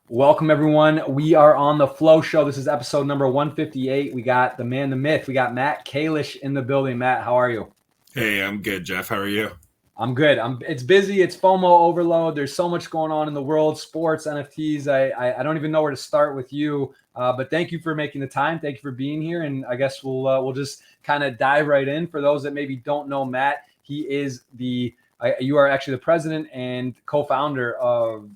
Welcome, everyone. We are on the Flow Show. This is episode number 158. We got the man, the myth. We got Matt Kalish in the building. Matt, how are you? Hey, I'm good, Jeff. How are you? I'm good. It's busy. It's FOMO overload. There's so much going on in the world, sports, NFTs. I don't even know where to start with you. But thank you for making the time. Thank you for being here. And I guess we'll just kind of dive right in. For those that maybe don't know Matt, he is you are actually the president and co-founder of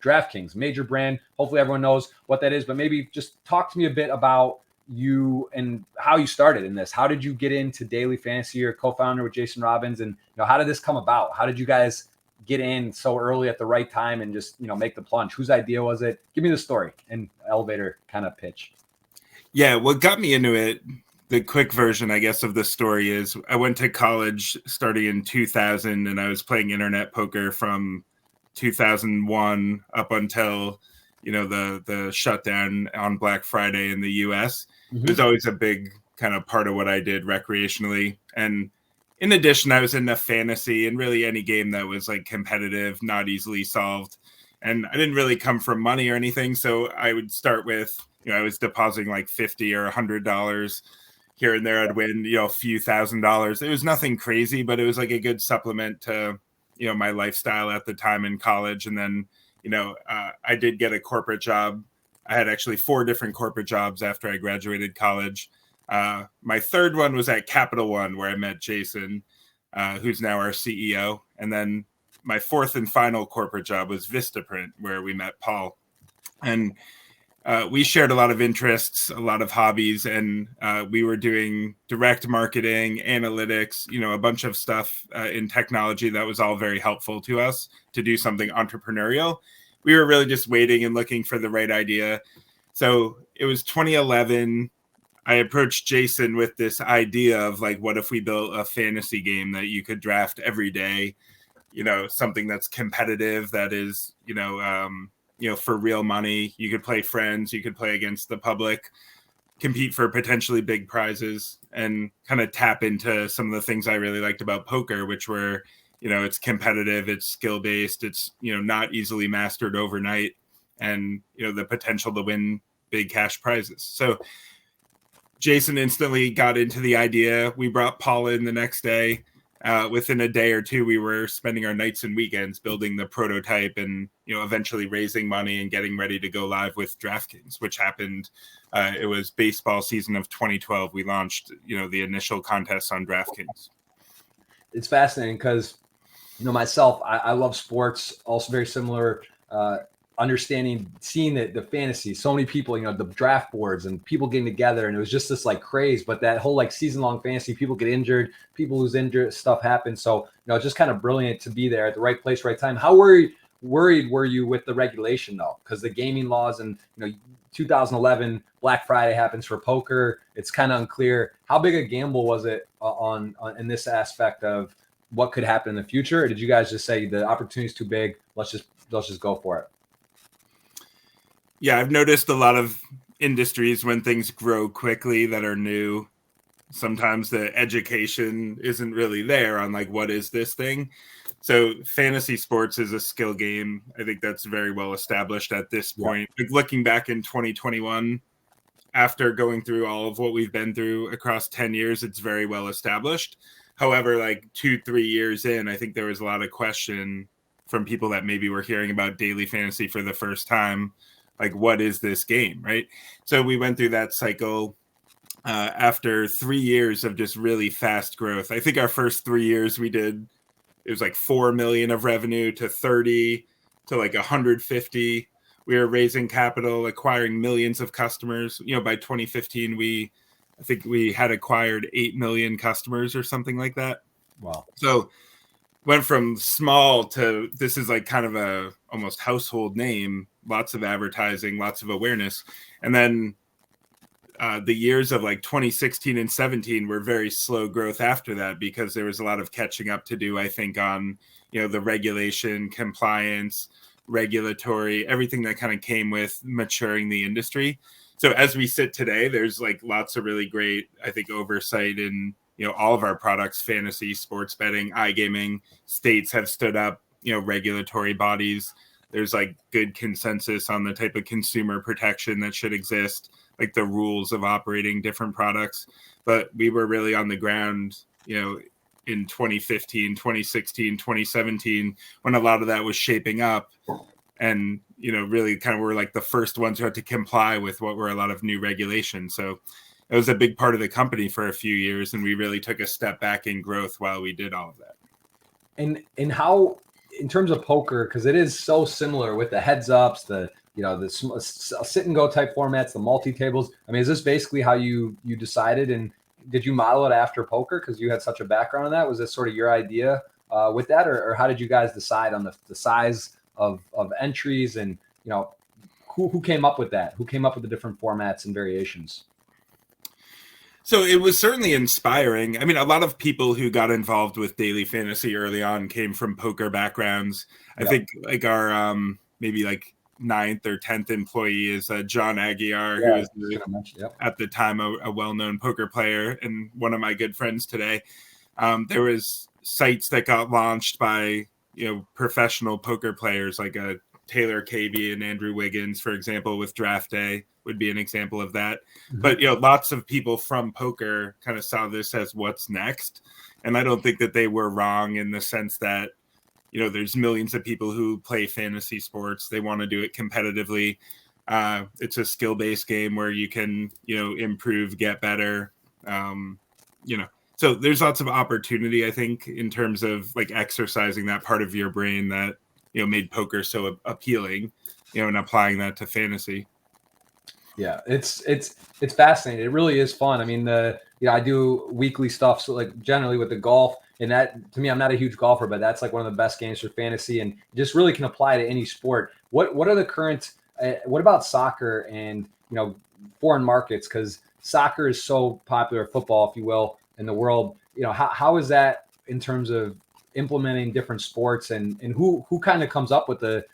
DraftKings, major brand. Hopefully everyone knows what that is, but maybe just talk to me a bit about you and how you started in this. How did you get into daily fantasy? You're co-founder with Jason Robbins, and how did this come about? How did you guys get in so early at the right time and just make the plunge? Whose idea was it? Give me the story and elevator kind of pitch. Yeah, what got me into it, the quick version, I guess, of the story is I went to college starting in 2000, and I was playing internet poker from 2001 up until the shutdown on Black Friday in the US. It was always a big kind of part of what I did recreationally. And in addition, I was into fantasy and really any game that was like competitive, not easily solved. And I didn't really come from money or anything. So I would start with, I was depositing like $50 or $100 here and there. I'd win, a few $1,000s. It was nothing crazy, but it was like a good supplement to, my lifestyle at the time in college. And then, I did get a corporate job. I had actually 4 different corporate jobs after I graduated college. My third one was at Capital One, where I met Jason, who's now our CEO. And then my fourth and final corporate job was Vistaprint, where we met Paul. And we shared a lot of interests, a lot of hobbies, and we were doing direct marketing, analytics, a bunch of stuff in technology that was all very helpful to us to do something entrepreneurial. We were really just waiting and looking for the right idea. So it was 2011. I approached Jason with this idea of like, what if we built a fantasy game that you could draft every day, something that's competitive, that is, for real money. You could play friends, you could play against the public, compete for potentially big prizes, and kind of tap into some of the things I really liked about poker, which were, it's competitive, it's skill-based, it's, not easily mastered overnight, and, the potential to win big cash prizes. So Jason instantly got into the idea. We brought Paul in the next day. Within a day or two, we were spending our nights and weekends building the prototype and, eventually raising money and getting ready to go live with DraftKings, which happened. It was baseball season of 2012. We launched, the initial contest on DraftKings. It's fascinating because, myself, I love sports, also very similar, understanding, seeing the fantasy, so many people, the draft boards and people getting together, and it was just this like craze. But that whole like season-long fantasy, people get injured, people lose injured, stuff happens. So it's just kind of brilliant to be there at the right place, right time. How worried were you with the regulation though? Because the gaming laws and 2011 Black Friday happens for poker. It's kind of unclear. How big a gamble was it on in this aspect of what could happen in the future? Or did you guys just say the opportunity is too big, let's just go for it? Yeah, I've noticed a lot of industries when things grow quickly that are new, sometimes the education isn't really there on like, what is this thing? So fantasy sports is a skill game. I think that's very well established at this point. Like looking back in 2021, after going through all of what we've been through across 10 years, it's very well established. However, like 2-3 years in, I think there was a lot of question from people that maybe were hearing about daily fantasy for the first time. Like, what is this game, right? So we went through that cycle after 3 years of just really fast growth. I think our first 3 years it was like 4 million of revenue to 30 to like 150. We were raising capital, acquiring millions of customers. By 2015, I think we had acquired 8 million customers or something like that. Wow. So went from small to this is like kind of a almost household name, lots of advertising, lots of awareness. And then the years of like 2016 and 17 were very slow growth after that because there was a lot of catching up to do, I think, on, the regulation, compliance, regulatory, everything that kind of came with maturing the industry. So as we sit today, there's like lots of really great, I think, oversight in, all of our products, fantasy, sports betting, iGaming. States have stood up, regulatory bodies there's like good consensus on the type of consumer protection that should exist, like the rules of operating different products. But we were really on the ground, in 2015, 2016, 2017, when a lot of that was shaping up. And, really kind of were like the first ones who had to comply with what were a lot of new regulations. So it was a big part of the company for a few years. And we really took a step back in growth while we did all of that. And how, in terms of poker, because it is so similar with the heads ups, the sit and go type formats, the multi tables. I mean, is this basically how you decided? And did you model it after poker because you had such a background in that? Was this sort of your idea with that, or how did you guys decide on the size of entries, and who came up with that? Who came up with the different formats and variations? So it was certainly inspiring. I mean, a lot of people who got involved with daily fantasy early on came from poker backgrounds. I think like our maybe like 9th or 10th employee is John Aguiar, who is at the time a well-known poker player and one of my good friends today. There was sites that got launched by professional poker players like Taylor Cavey and Andrew Wiggins, for example, with Draft Day would be an example of that. Mm-hmm. But lots of people from poker kind of saw this as what's next, and I don't think that they were wrong in the sense that there's millions of people who play fantasy sports. They want to do it competitively. It's a skill-based game where you can improve, get better. So there's lots of opportunity, I think, in terms of like exercising that part of your brain that made poker so appealing, and applying that to fantasy. Yeah, it's fascinating. It really is fun. I mean, I do weekly stuff, so like generally with the golf, and that to me, I'm not a huge golfer, but that's like one of the best games for fantasy, and just really can apply to any sport. What are the current? What about soccer and foreign markets? Because soccer is so popular, football, if you will, in the world. How is that in terms of implementing different sports, and who kind of comes up with the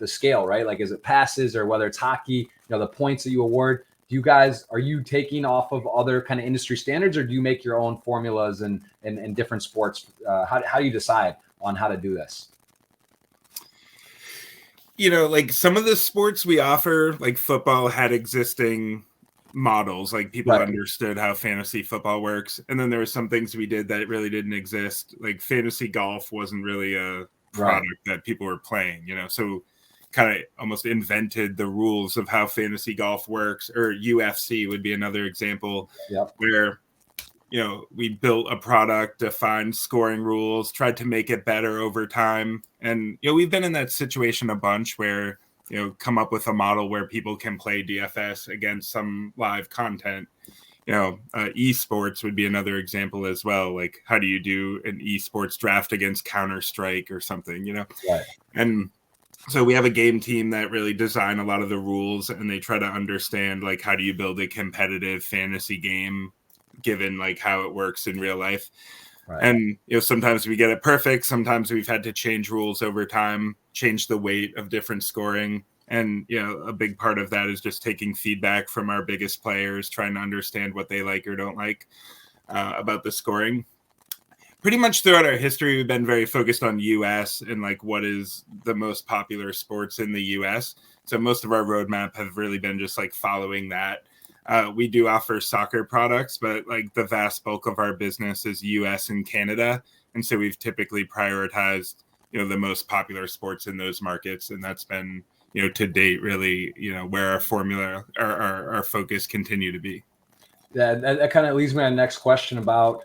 scale, right? Like, is it passes, or whether it's hockey, the points that you award? Are you taking off of other kind of industry standards, or do you make your own formulas and different sports? How do you decide on how to do this? Like some of the sports we offer, like football, had existing models, like people understood how fantasy football works, and then there were some things we did that really didn't exist. Like fantasy golf wasn't really a product that people were playing, so kind of almost invented the rules of how fantasy golf works. Or UFC would be another example, where we built a product, defined scoring rules, tried to make it better over time. And we've been in that situation a bunch where come up with a model where people can play DFS against some live content. Esports would be another example as well. Like, how do you do an esports draft against Counter-Strike or something, And so we have a game team that really design a lot of the rules, and they try to understand, like, how do you build a competitive fantasy game given like how it works in real life. And sometimes we get it perfect. Sometimes we've had to change rules over time, change the weight of different scoring. And a big part of that is just taking feedback from our biggest players, trying to understand what they like or don't like about the scoring. Pretty much throughout our history, we've been very focused on US and like what is the most popular sports in the US. So most of our roadmap have really been just like following that. We do offer soccer products, but like the vast bulk of our business is US and Canada. And so we've typically prioritized, the most popular sports in those markets. And that's been, to date, really, where our formula, our focus continue to be. Yeah, that kind of leads me to the next question about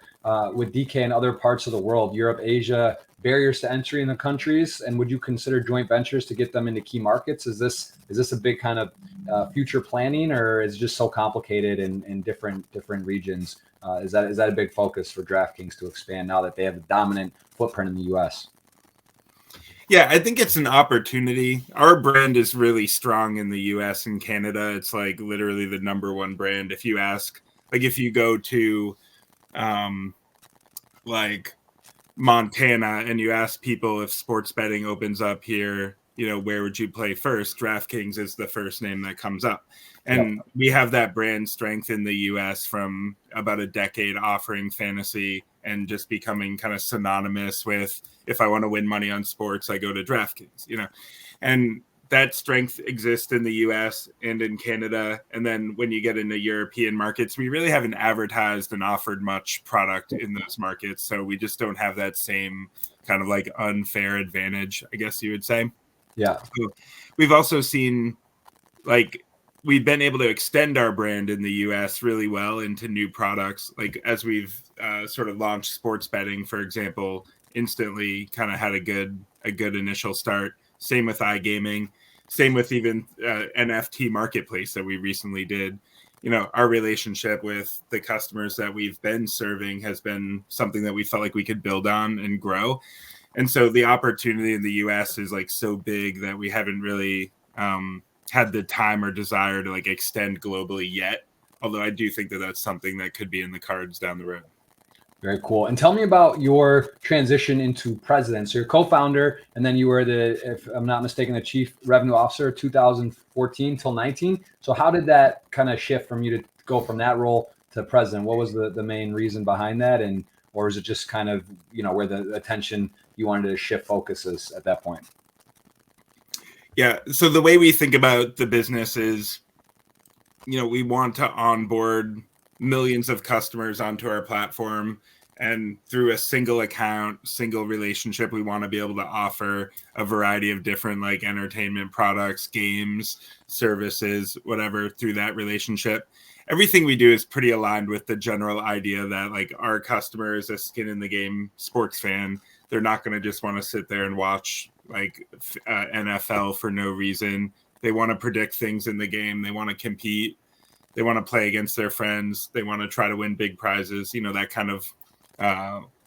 with DK and other parts of the world, Europe, Asia, barriers to entry in the countries, and would you consider joint ventures to get them into key markets? Is this a big kind of future planning, or is it just so complicated in different regions? Is that a big focus for DraftKings to expand now that they have a dominant footprint in the U.S.? Yeah, I think it's an opportunity. Our brand is really strong in the US and Canada. It's like literally the number one brand. If you ask, like if you go to like Montana and you ask people if sports betting opens up here, where would you play first? DraftKings is the first name that comes up. And we have that brand strength in the US from about a decade offering fantasy and just becoming kind of synonymous with, if I want to win money on sports, I go to DraftKings, and that strength exists in the US and in Canada. And then when you get into European markets, we really haven't advertised and offered much product in those markets. So we just don't have that same kind of like unfair advantage, I guess you would say. Yeah. So we've also seen like we've been able to extend our brand in the US really well into new products. Like as we've sort of launched sports betting, for example, instantly kind of had a good initial start. Same with iGaming, same with even NFT marketplace that we recently did. Our relationship with the customers that we've been serving has been something that we felt like we could build on and grow. And so the opportunity in the US is like so big that we haven't really had the time or desire to like extend globally yet. Although I do think that that's something that could be in the cards down the road. Very cool. And tell me about your transition into president. So you're co-founder, and then you were if I'm not mistaken, the chief revenue officer 2014 till 19. So how did that kind of shift from you to go from that role to president? What was the main reason behind that? Or is it just kind of, where the attention you wanted to shift focuses at that point? Yeah. So the way we think about the business is, we want to onboard millions of customers onto our platform, and through a single account, single relationship, we want to be able to offer a variety of different like entertainment products, games, services, whatever through that relationship. Everything we do is pretty aligned with the general idea that like our customer is a skin in the game sports fan. They're not going to just want to sit there and watch like NFL for no reason. They want to predict things in the game. They want to compete. They want to play against their friends. They want to try to win big prizes, that kind of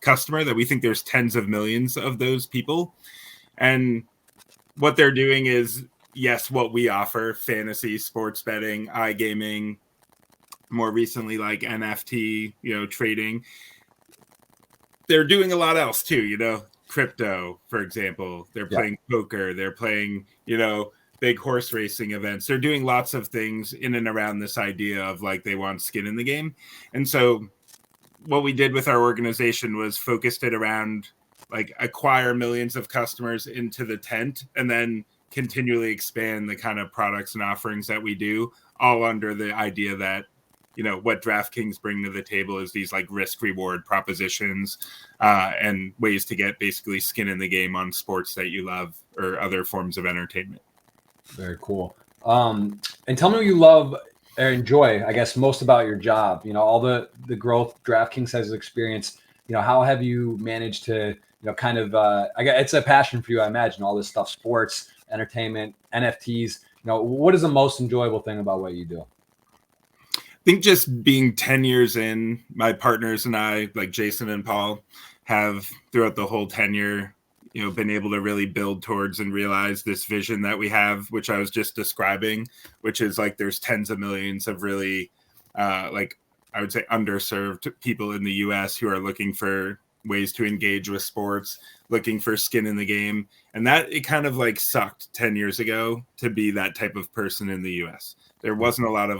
customer that we think there's tens of millions of those people. And what they're doing is, yes, what we offer, fantasy, sports betting, iGaming, more recently, like NFT, trading. They're doing a lot else too, crypto, for example. They're playing poker. They're playing, big horse racing events. They're doing lots of things in and around this idea of like they want skin in the game. And so what we did with our organization was focused it around like acquire millions of customers into the tent and then continually expand the kind of products and offerings that we do, all under the idea that, what DraftKings bring to the table is these like risk reward propositions and ways to get basically skin in the game on sports that you love or other forms of entertainment. Very cool. And tell me what you love or enjoy, I guess, most about your job. All the growth DraftKings has experienced. How have you managed to, kind of, I guess it's a passion for you, I imagine, all this stuff, sports, entertainment, NFTs. What is the most enjoyable thing about what you do? I think just being 10 years in, my partners and I, like Jason and Paul, have throughout the whole tenure, been able to really build towards and realize this vision that we have, which I was just describing, which is like there's tens of millions of really, like I would say underserved people in the US who are looking for ways to engage with sports, looking for skin in the game. And that it kind of like sucked 10 years ago to be that type of person in the US. There wasn't a lot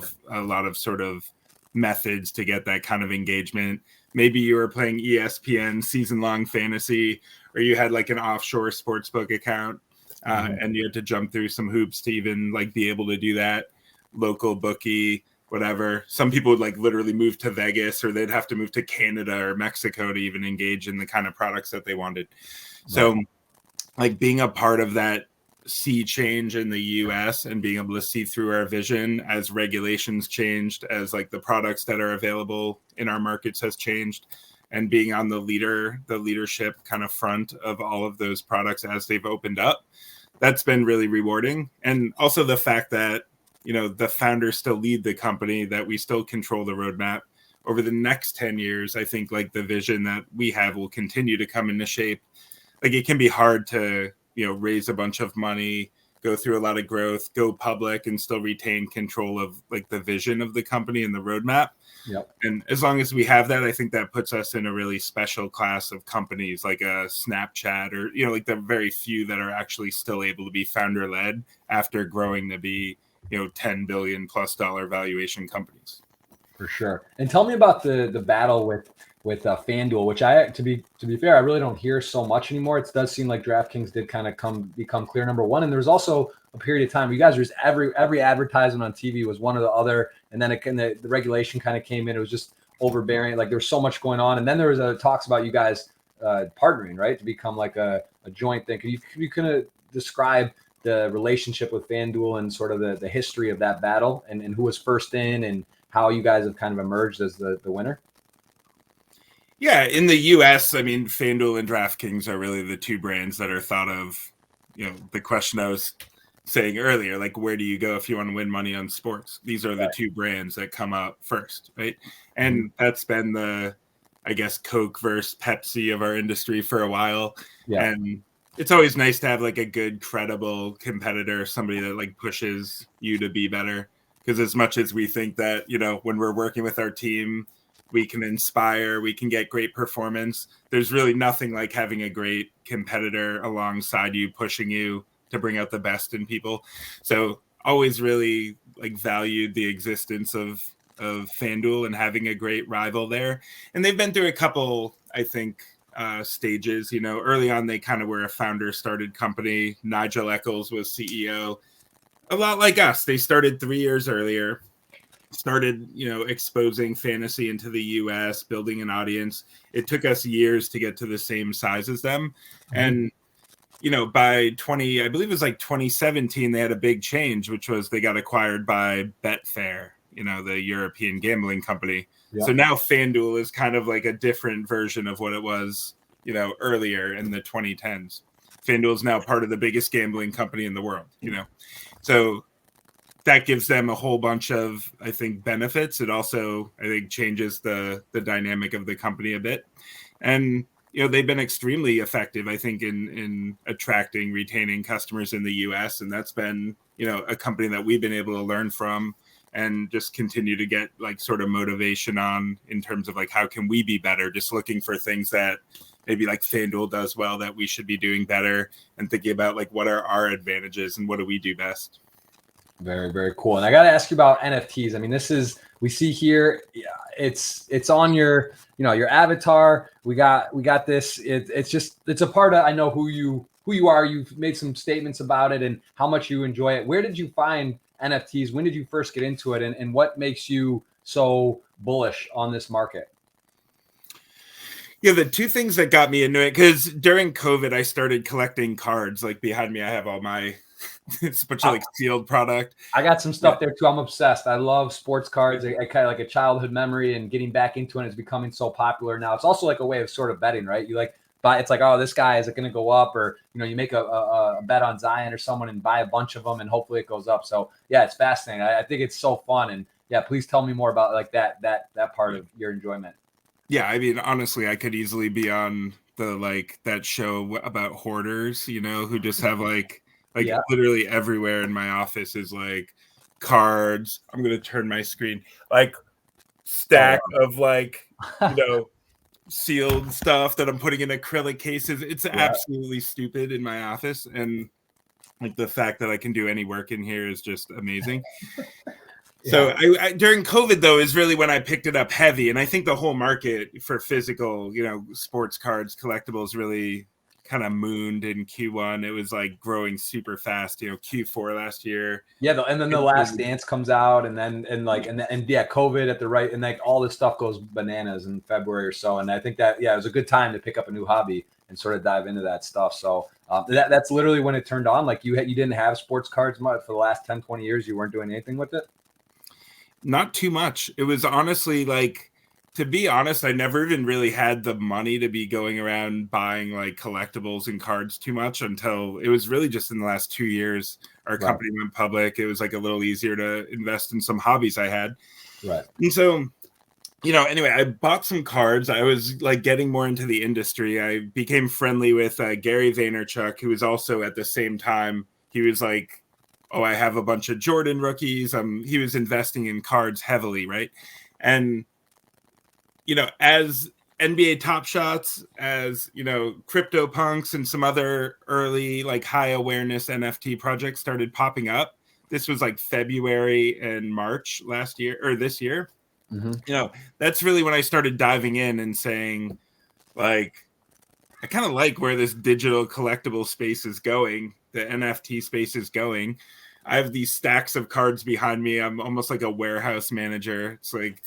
of sort of methods to get that kind of engagement. Maybe you were playing ESPN season-long fantasy, or you had like an offshore sportsbook account, and you had to jump through some hoops to even like be able to do that. Local bookie, whatever. Some people would like literally move to Vegas, or they'd have to move to Canada or Mexico to even engage in the kind of products that they wanted. So like being a part of that sea change in the US and being able to see through our vision as regulations changed, as like the products that are available in our markets has changed, and being on the leadership kind of front of all of those products as they've opened up, that's been really rewarding. And also the fact that, the founders still lead the company, that we still control the roadmap over the next 10 years. I think like the vision that we have will continue to come into shape. Like it can be hard to, raise a bunch of money, go through a lot of growth, go public, and still retain control of like the vision of the company and the roadmap. Yep. And as long as we have that, I think that puts us in a really special class of companies like a Snapchat or, like the very few that are actually still able to be founder led after growing to be, $10 billion plus valuation companies. For sure. And tell me about the battle with FanDuel, which to be fair, I really don't hear so much anymore. It does seem like DraftKings did kind of become clear number one, and there was also a period of time where you guys were just every advertisement on TV was one or the other, and then the regulation kind of came in. It was just overbearing. Like there was so much going on, and then there was talks about you guys partnering, right, to become like a joint thing. Could you kind of describe the relationship with FanDuel and sort of the history of that battle and who was first in and how you guys have kind of emerged as the winner? Yeah, in the US, I mean, FanDuel and DraftKings are really the two brands that are thought of, the question I was saying earlier, like, where do you go if you want to win money on sports? These are the two brands that come up first, right? And that's been the, I guess, Coke versus Pepsi of our industry for a while. Yeah. And it's always nice to have like a good, credible competitor, somebody that like pushes you to be better. Because as much as we think that, when we're working with our team, we can inspire, we can get great performance, there's really nothing like having a great competitor alongside you, pushing you to bring out the best in people. So always really like valued the existence of FanDuel and having a great rival there. And they've been through a couple, I think, stages. Early on, they kind of were a founder-started company. Nigel Eccles was CEO. A lot like us, they started 3 years earlier, started, exposing fantasy into the US, building an audience. It took us years to get to the same size as them. And, by I believe it was like 2017, they had a big change, which was they got acquired by Betfair, the European gambling company. Yeah. So now FanDuel is kind of like a different version of what it was, earlier in the 2010s. FanDuel is now part of the biggest gambling company in the world, So that gives them a whole bunch of, I think, benefits. It also, I think, changes the dynamic of the company a bit. And, they've been extremely effective, I think, in attracting, retaining customers in the US. And that's been, a company that we've been able to learn from and just continue to get like sort of motivation on in terms of like, how can we be better? Just looking for things that maybe like FanDuel does well that we should be doing better and thinking about like, what are our advantages and what do we do best? Very, very cool. And I got to ask you about NFTs. I mean, we see here, it's on your, your avatar. We got this. It's a part of, I know who you are. You've made some statements about it and how much you enjoy it. Where did you find NFTs? When did you first get into it? And what makes you so bullish on this market? Yeah, the two things that got me into it, because during COVID, I started collecting cards. Like behind me, I have all my it's a bunch of like sealed product. I got some stuff there too. I'm obsessed. I love sports cards. I kind of like a childhood memory and getting back into it. It's becoming so popular now. It's also like a way of sort of betting, right? You like buy, it's like, oh, this guy, is it going to go up? Or, you make a bet on Zion or someone and buy a bunch of them and hopefully it goes up. So yeah, it's fascinating. I think it's so fun. And yeah, please tell me more about like that part of your enjoyment. Yeah. I mean, honestly, I could easily be on that show about hoarders, who just have literally everywhere in my office is like cards. I'm going to turn my screen, like stack of sealed stuff that I'm putting in acrylic cases. It's absolutely stupid in my office. And like the fact that I can do any work in here is just amazing. So I during COVID though is really when I picked it up heavy. And I think the whole market for physical, sports cards, collectibles really kind of mooned in Q1. It was like growing super fast, Q4 last year. Yeah, and then the Last Dance comes out, and COVID at the right, and like all this stuff goes bananas in February or so. And I think that it was a good time to pick up a new hobby and sort of dive into that stuff. So that's literally when it turned on. Like you didn't have sports cards much for the last 10, 20 years. You weren't doing anything with it. Not too much. It was honestly to be honest, I never even really had the money to be going around buying like collectibles and cards too much until it was really just in the last 2 years our company went public. It was like a little easier to invest in some hobbies I had. Right. And so, anyway, I bought some cards. I was like getting more into the industry. I became friendly with Gary Vaynerchuk, who was also at the same time he was like, oh, I have a bunch of Jordan rookies. He was investing in cards heavily, right? And, you know, as NBA Top Shots, as, you know, CryptoPunks and some other early like high awareness NFT projects started popping up. This was like February and March last year or this year. You know, that's really when I started diving in and saying, like, I kind of like where this digital collectible space is going, the NFT space is going. I have these stacks of cards behind me. I'm almost like a warehouse manager. It's like,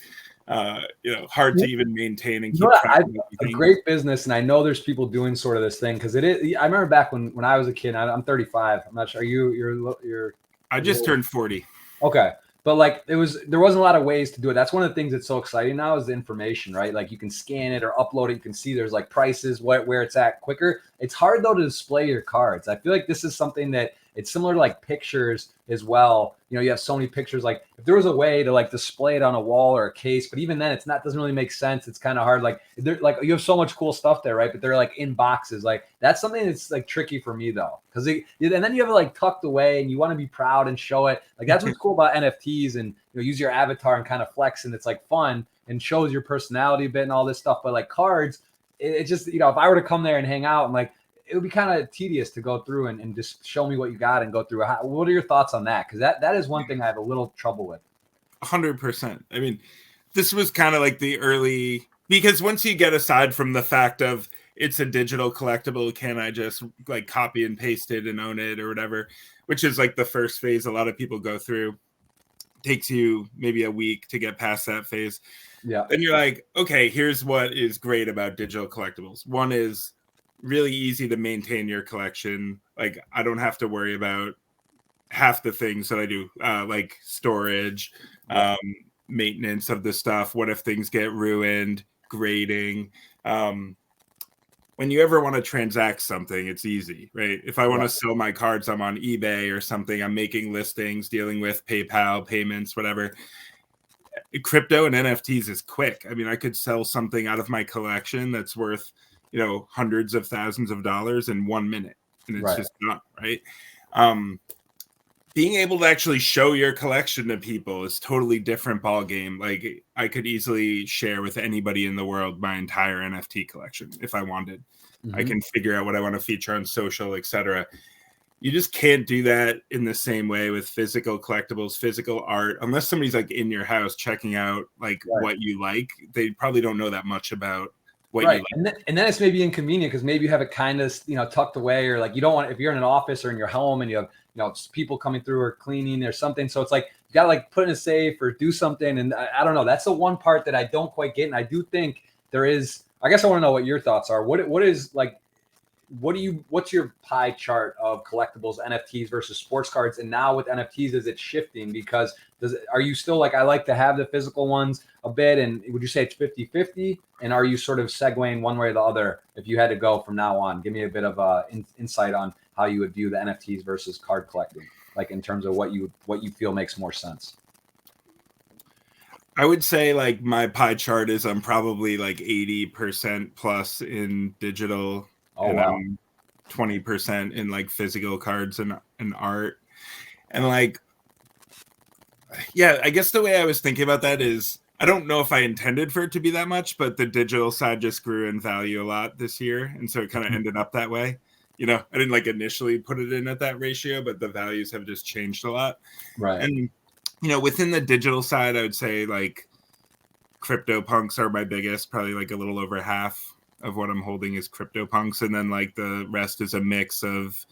you know, hard to even maintain and keep track of a great business, and I know there's people doing sort of this thing because it is. I remember back when I was a kid. I'm 35. I'm not sure. Are you're I just turned 40. Okay. But like there wasn't a lot of ways to do it. That's one of the things that's so exciting now is the information, right? Like you can scan it or upload it. You can see there's like prices, where it's at quicker. It's hard though to display your cards. I feel like this is something that it's similar to like pictures as well. You know, you have so many pictures. Like if there was a way to like display it on a wall or a case, but even then doesn't really make sense. It's kind of hard. Like you have so much cool stuff there, right? But they're like in boxes. Like that's something that's like tricky for me though. Cause and then you have it like tucked away and you want to be proud and show it. Like that's what's cool about NFTs and, you know, use your avatar and kind of flex. And it's like fun and shows your personality a bit and all this stuff. But like cards, it just, you know, if I were to come there and hang out and like, it would be kind of tedious to go through and just show me what you got and go through. What are your thoughts on that? Because that is one thing I have a little trouble with. 100%. I mean, this was kind of like the early, because once you get aside from the fact of it's a digital collectible, can I just like copy and paste it and own it or whatever, which is like the first phase a lot of people go through. Takes you maybe a week to get past that phase. Yeah. Then you're like, okay, here's what is great about digital collectibles. One is really easy to maintain your collection. Like I don't have to worry about half the things that I do, like storage, maintenance of the stuff. What if things get ruined? Grading. When you ever want to transact something, it's easy, right? If I want to sell my cards, I'm on eBay or something. I'm making listings, dealing with PayPal payments, whatever. Crypto and NFTs is quick. I mean, I could sell something out of my collection that's worth, you know, hundreds of thousands of dollars in 1 minute, and it's just not right. Being able to actually show your collection to people is totally different ball game. Like I could easily share with anybody in the world my entire NFT collection if I wanted. I can figure out what I want to feature on social, etc. You just can't do that in the same way with physical collectibles, physical art, unless somebody's like in your house checking out like what you like. They probably don't know that much about what you like. And then it's maybe inconvenient because maybe you have it kind of, you know, tucked away, or like you don't want, if you're in an office or in your home and you have, you know, people coming through or cleaning or something. So it's like you got to like put in a safe or do something. And I don't know. That's the one part that I don't quite get. And I do think there is, I guess I want to know what your thoughts are. What is like, what's your pie chart of collectibles, NFTs versus sports cards? And now with NFTs, is it shifting? Because are you still like, I like to have the physical ones a bit? And would you say it's 50-50? And are you sort of segueing one way or the other if you had to go from now on? Give me a bit of insight on how you would view the NFTs versus card collecting, like in terms of what you feel makes more sense. I would say like my pie chart is I'm probably like 80% plus in digital. Oh, wow. 20% in like physical cards and art. And like, yeah, I guess the way I was thinking about that is I don't know if I intended for it to be that much, but the digital side just grew in value a lot this year. And so it kind of ended up that way. You know, I didn't like initially put it in at that ratio, but the values have just changed a lot. Right. And, you know, within the digital side, I would say like CryptoPunks are my biggest, probably like a little over half of what I'm holding is CryptoPunks. And then like the rest is a mix of,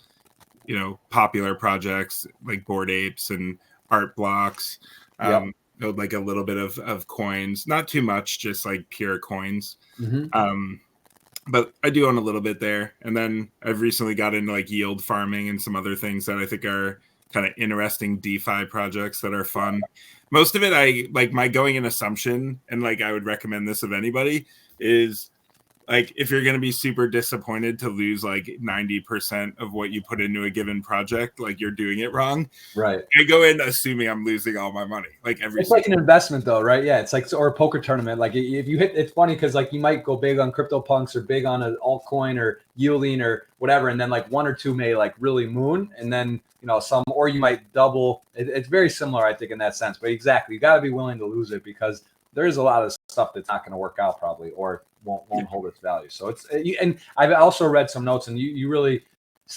you know, popular projects like Bored Apes and art blocks. Like a little bit of coins, not too much, just like pure coins. But I do own a little bit there. And then I've recently got into like yield farming and some other things that I think are kind of interesting DeFi projects that are fun. Most of it, I like my going in assumption, and like I would recommend this of anybody, is like if you're going to be super disappointed to lose like 90% of what you put into a given project, like you're doing it wrong. Right. I go in assuming I'm losing all my money, like it's like an investment though, right? Yeah, it's like, or a poker tournament. Like if you hit, it's funny because like you might go big on CryptoPunks or big on an altcoin or yielding or whatever, and then like one or two may like really moon, and then some, or you might double. It's very similar, I think, in that sense. But exactly, you got to be willing to lose it because there's a lot of stuff that's not going to work out probably, or won't hold its value. So it's, and I've also read some notes, and you really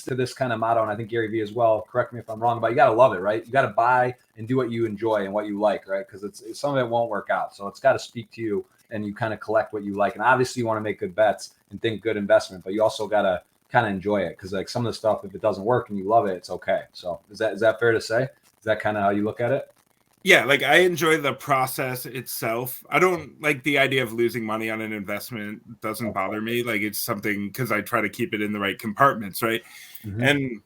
to this kind of motto, and I think Gary Vee as well, correct me if I'm wrong, but you got to love it, right? You got to buy and do what you enjoy and what you like, right? Because it's some of it won't work out. So it's got to speak to you, and you kind of collect what you like. And obviously you want to make good bets and think good investment, but you also got to kind of enjoy it, because like some of the stuff, if it doesn't work and you love it, it's okay. So is that fair to say? Is that kind of how you look at it? Yeah, like I enjoy the process itself. I don't like the idea of losing money on an investment. It doesn't bother me. Like it's something, because I try to keep it in the right compartments, right? Mm-hmm. And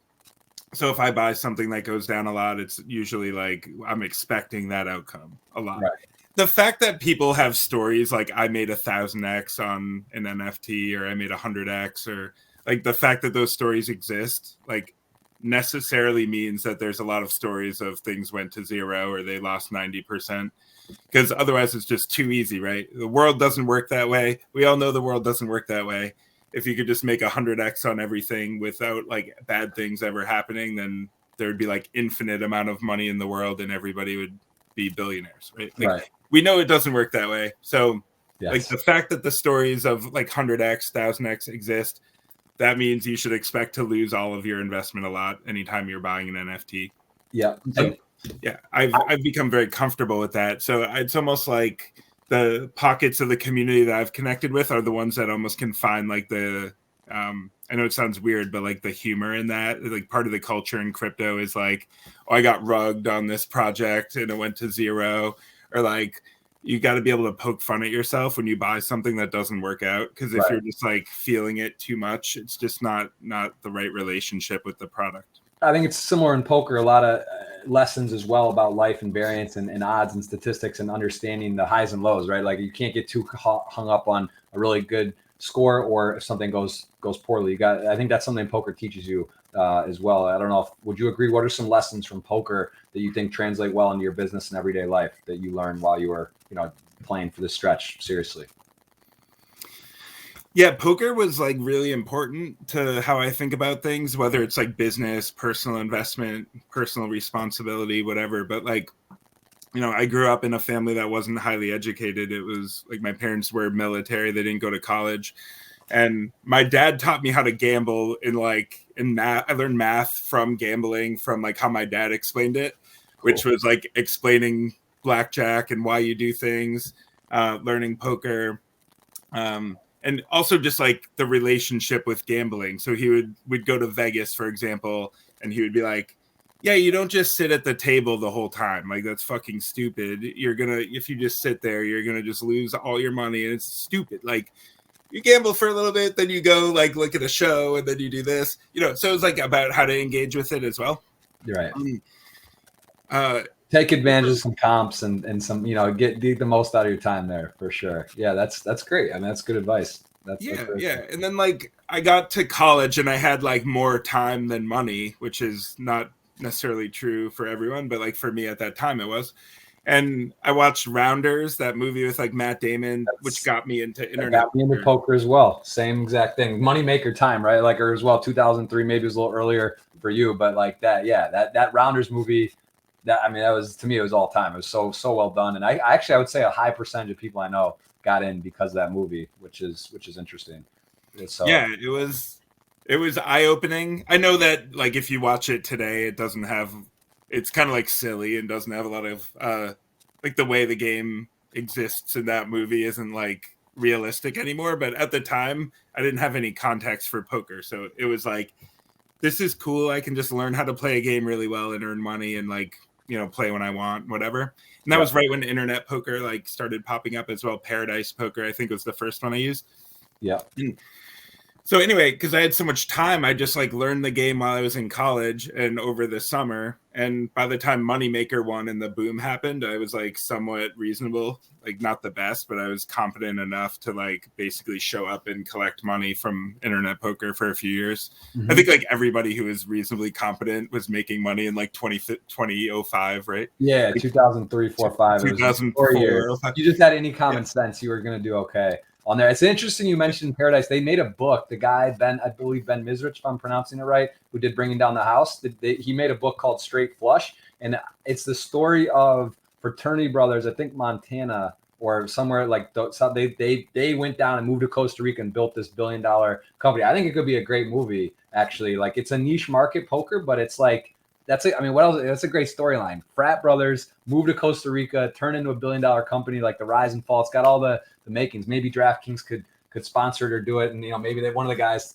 so if I buy something that goes down a lot, it's usually like I'm expecting that outcome a lot. Right. The fact that people have stories like I made 1,000x on an NFT, or I made 100x, or like the fact that those stories exist, like necessarily means that there's a lot of stories of things went to zero or they lost 90%, because otherwise it's just too easy, right? The world doesn't work that way. We all know the world doesn't work that way. If you could just make 100x on everything without like bad things ever happening, then there'd be like infinite amount of money in the world and everybody would be billionaires, right? Like, right. We know it doesn't work that way. So yes. Like the fact that the stories of like 100x, 1,000x exist, that means you should expect to lose all of your investment a lot anytime you're buying an NFT. Yeah. So, yeah, I've become very comfortable with that. So it's almost like the pockets of the community that I've connected with are the ones that almost can find like the, I know it sounds weird, but like the humor in that, like part of the culture in crypto is like, oh, I got rugged on this project and it went to zero, or like, you got to be able to poke fun at yourself when you buy something that doesn't work out. Because if you're just like feeling it too much, it's just not the right relationship with the product. I think it's similar in poker. A lot of lessons as well about life and variance and odds and statistics and understanding the highs and lows, right? Like you can't get too hung up on a really good score, or if something goes poorly. I think that's something poker teaches you as well. I don't know would you agree? What are some lessons from poker that you think translate well into your business and everyday life that you learned while you were playing for this stretch seriously? Yeah, poker was like really important to how I think about things, whether it's like business, personal investment, personal responsibility, whatever. But like, I grew up in a family that wasn't highly educated. It was like my parents were military. They didn't go to college. And my dad taught me how to gamble in math. I learned math from gambling, from like how my dad explained it, which was like explaining blackjack and why you do things, learning poker, and also just like the relationship with gambling. So we'd go to Vegas, for example, and he would be like, yeah, you don't just sit at the table the whole time. Like that's fucking stupid. If you just sit there, you're going to just lose all your money, and it's stupid. Like you gamble for a little bit, then you go like look at a show, and then you do this, so it's like about how to engage with it as well. You're right. Take advantage of some comps and some, get the most out of your time there for sure. Yeah, that's great. I mean, that's good advice. That's cool. And then like I got to college and I had like more time than money, which is not necessarily true for everyone, but like for me at that time it was. And I watched Rounders, that movie with like Matt Damon, which got me into internet. Got me into poker as well. Same exact thing. Money maker time, right? Like, or as well, 2003, maybe it was a little earlier for you, but like that, yeah, that Rounders movie. That was, to me, it was all time. It was so well done, and I would say a high percentage of people I know got in because of that movie, which is interesting. So yeah, it was eye opening. I know that like if you watch it today, it's kind of like silly and doesn't have a lot of like the way the game exists in that movie isn't like realistic anymore. But at the time, I didn't have any context for poker, so it was like, this is cool. I can just learn how to play a game really well and earn money and like, play when I want, whatever. And that was right when internet poker like started popping up as well. Paradise Poker, I think, was the first one I used. Yeah. So anyway, because I had so much time, I just like learned the game while I was in college and over the summer. And by the time Moneymaker won and the boom happened, I was like somewhat reasonable, like not the best, but I was competent enough to like basically show up and collect money from internet poker for a few years. I think like everybody who was reasonably competent was making money in like 2005, right? Yeah, 2003, 4, 5. It was 4 years. 2004. You just had any common sense, you were going to do okay on there. It's interesting you mentioned Paradise. They made a book. The guy, Ben, I believe Ben Misrich, if I'm pronouncing it right, who did Bringing Down the House, he made a book called Straight Flush. And it's the story of fraternity brothers, I think Montana or somewhere like they went down and moved to Costa Rica and built this $1 billion company. I think it could be a great movie, actually. Like, it's a niche market, poker, but it's like, that's it. I mean, what else? That's a great storyline. Frat brothers move to Costa Rica, turn into a $1 billion company, like the rise and fall. It's got all the makings. Maybe DraftKings could sponsor it or do it, and maybe one of the guys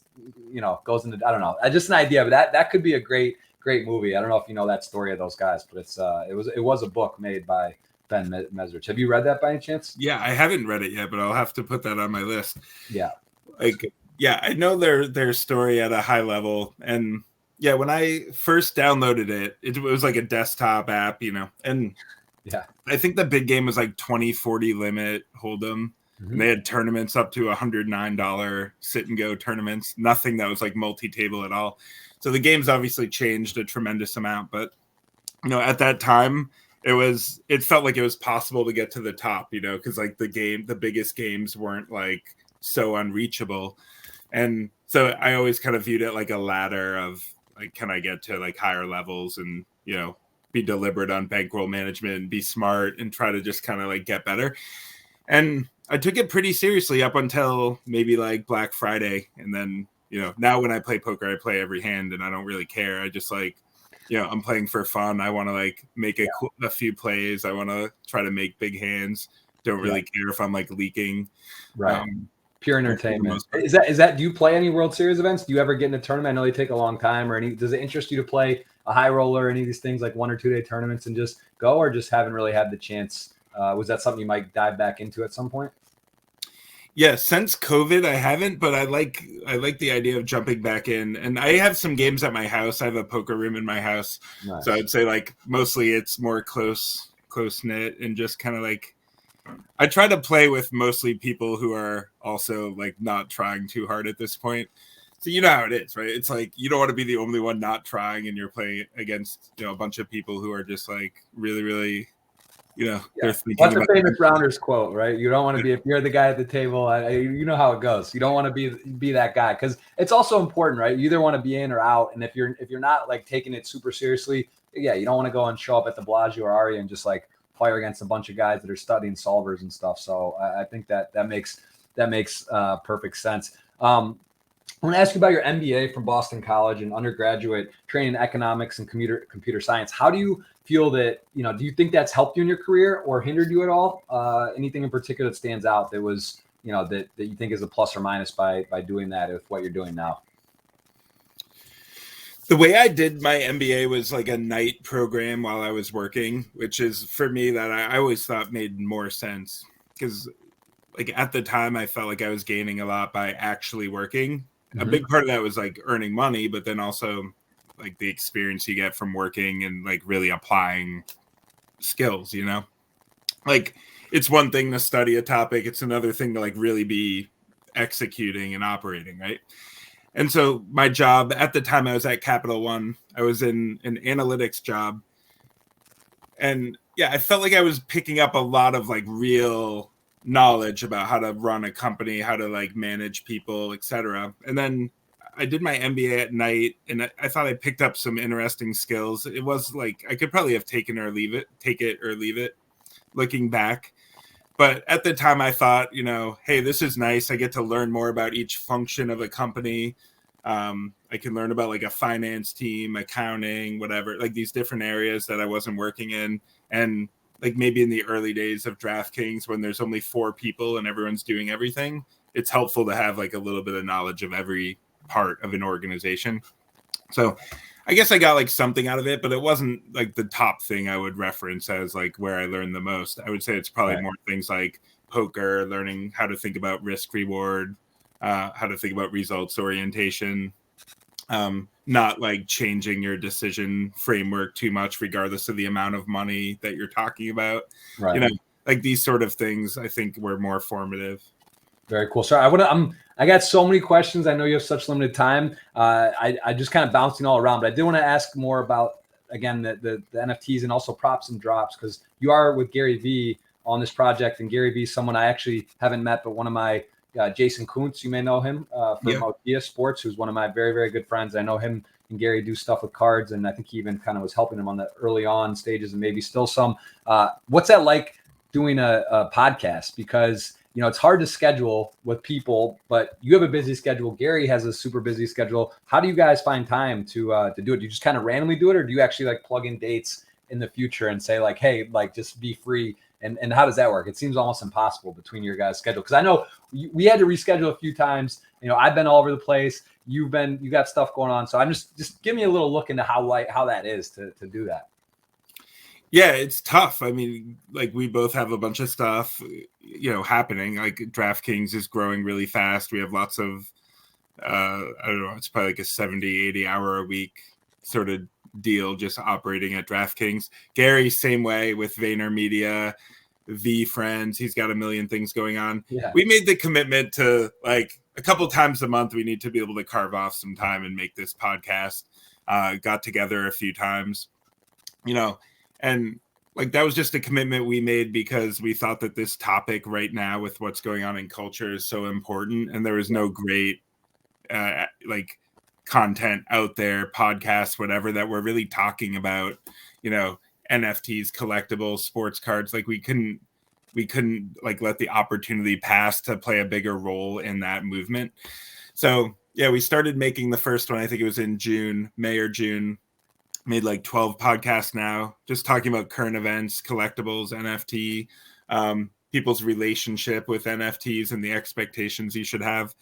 goes into, I don't know. Just an idea, but that could be a great movie. I don't know if you know that story of those guys, but it was a book made by Ben Mesrich. Have you read that by any chance? Yeah, I haven't read it yet, but I'll have to put that on my list. Yeah, yeah, I know their story at a high level. And yeah, when I first downloaded it, it was like a desktop app, and yeah, I think the big game was like 20-40 limit hold'em. And they had tournaments up to $109 sit and go tournaments, nothing that was like multi-table at all. So the game's obviously changed a tremendous amount, but at that time it felt like it was possible to get to the top, because like the biggest games weren't like so unreachable. And so I always kind of viewed it like a ladder of like, can I get to like higher levels and, be deliberate on bankroll management and be smart and try to just kind of like get better. And I took it pretty seriously up until maybe like Black Friday. And then, now when I play poker, I play every hand and I don't really care. I just like, I'm playing for fun. I want to like make a few plays. I want to try to make big hands. Don't really care if I'm like leaking. Right. Pure entertainment. Is that, do you play any World Series events? Do you ever get in a tournament? I know they take a long time, does it interest you to play a high roller or any of these things like 1 or 2 day tournaments and just go, or just haven't really had the chance? Was that something you might dive back into at some point? Yeah, since COVID, I haven't, but I like the idea of jumping back in. And I have some games at my house. I have a poker room in my house. Nice. So I'd say like mostly it's more close knit and just kind of like, I try to play with mostly people who are also like not trying too hard at this point. So you know how it is, right? It's like you don't want to be the only one not trying, and you're playing against a bunch of people who are just like really, really, they're thinking. What's the famous Rounders quote, right? You don't want to be, if you're the guy at the table, you know how it goes. You don't want to be that guy, because it's also important, right? You either want to be in or out, and if you're not like taking it super seriously, you don't want to go and show up at the Bellagio or Aria and just like fire against a bunch of guys that are studying solvers and stuff. So I think that makes perfect sense. I want to ask you about your MBA from Boston College and undergraduate training in economics and computer science. How do you feel that, do you think that's helped you in your career or hindered you at all? Anything in particular that stands out that was, that you think is a plus or minus by doing that with what you're doing now? The way I did my MBA was like a night program while I was working, which is for me that I always thought made more sense, because like at the time I felt like I was gaining a lot by actually working. A big part of that was like earning money, but then also like the experience you get from working and like really applying skills, like it's one thing to study a topic. It's another thing to like really be executing and operating. Right. And so my job at the time I was at Capital One, I was in an analytics job. And yeah, I felt like I was picking up a lot of like real knowledge about how to run a company, how to like manage people, etc. And then I did my MBA at night, and I thought I picked up some interesting skills. It was like I could probably have take it or leave it, looking back. But at the time I thought, hey, this is nice. I get to learn more about each function of a company. I can learn about like a finance team, accounting, whatever, like these different areas that I wasn't working in. And like maybe in the early days of DraftKings, when there's only 4 people and everyone's doing everything, it's helpful to have like a little bit of knowledge of every part of an organization. So I guess I got like something out of it, but it wasn't like the top thing I would reference as like where I learned the most. I would say it's probably more things like poker, learning how to think about risk reward, how to think about results orientation, not like changing your decision framework too much, regardless of the amount of money that you're talking about. Right. You know, like these sort of things, I think were more formative. Very cool. Sorry, I got so many questions. I know you have such limited time. I just kind of bouncing all around, but I did want to ask more about, again, the NFTs and also props and drops, because you are with Gary Vee on this project, and Gary Vee is someone I actually haven't met, but one of my Jason Kuntz, you may know him from Motia Sports, who's one of my very, very good friends. I know him and Gary do stuff with cards, and I think he even kind of was helping him on the early on stages, and maybe still some. What's that like doing a podcast? Because it's hard to schedule with people, but you have a busy schedule. Gary has a super busy schedule. How do you guys find time to do it? Do you just kind of randomly do it, or do you actually like plug in dates in the future and say like, hey, like just be free? And how does that work? It seems almost impossible between your guys' schedule, because I know we had to reschedule a few times. I've been all over the place. You got stuff going on. So I'm just give me a little look into how that is to do that. Yeah, it's tough. I mean, like we both have a bunch of stuff, happening. Like DraftKings is growing really fast. We have lots of, I don't know, it's probably like a 70, 80 hour a week sort of deal just operating at DraftKings. Gary, same way with VaynerMedia, VeeFriends. He's got a million things going on. Yeah. We made the commitment to like a couple times a month, we need to be able to carve off some time and make this podcast. Got together a few times, and like that was just a commitment we made because we thought that this topic right now with what's going on in culture is so important, and there was no great like content out there, podcasts, whatever, that we're really talking about, NFTs, collectibles, sports cards. Like we couldn't like let the opportunity pass to play a bigger role in that movement. So yeah, we started making the first one. I think it was in May or June. Made like 12 podcasts now, just talking about current events, collectibles, NFT, people's relationship with NFTs and the expectations you should have.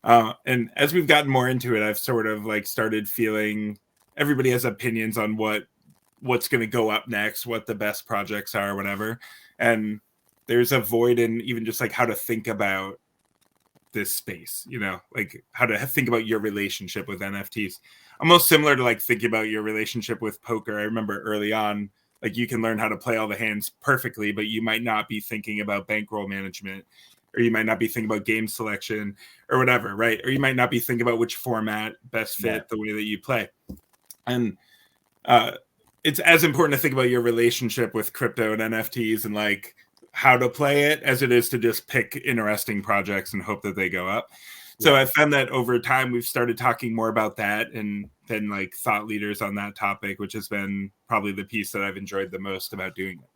And as we've gotten more into it, I've sort of like started feeling everybody has opinions on what's going to go up next, what the best projects are, whatever. And there's a void in even just like how to think about this space, like how to think about your relationship with NFTs. Almost similar to like thinking about your relationship with poker. I remember early on, like you can learn how to play all the hands perfectly, but you might not be thinking about bankroll management, or you might not be thinking about game selection or whatever, right? Or you might not be thinking about which format best fit the way that you play. And it's as important to think about your relationship with crypto and NFTs and like how to play it as it is to just pick interesting projects and hope that they go up. So I found that over time, we've started talking more about that and then like thought leaders on that topic, which has been probably the piece that I've enjoyed the most about doing it.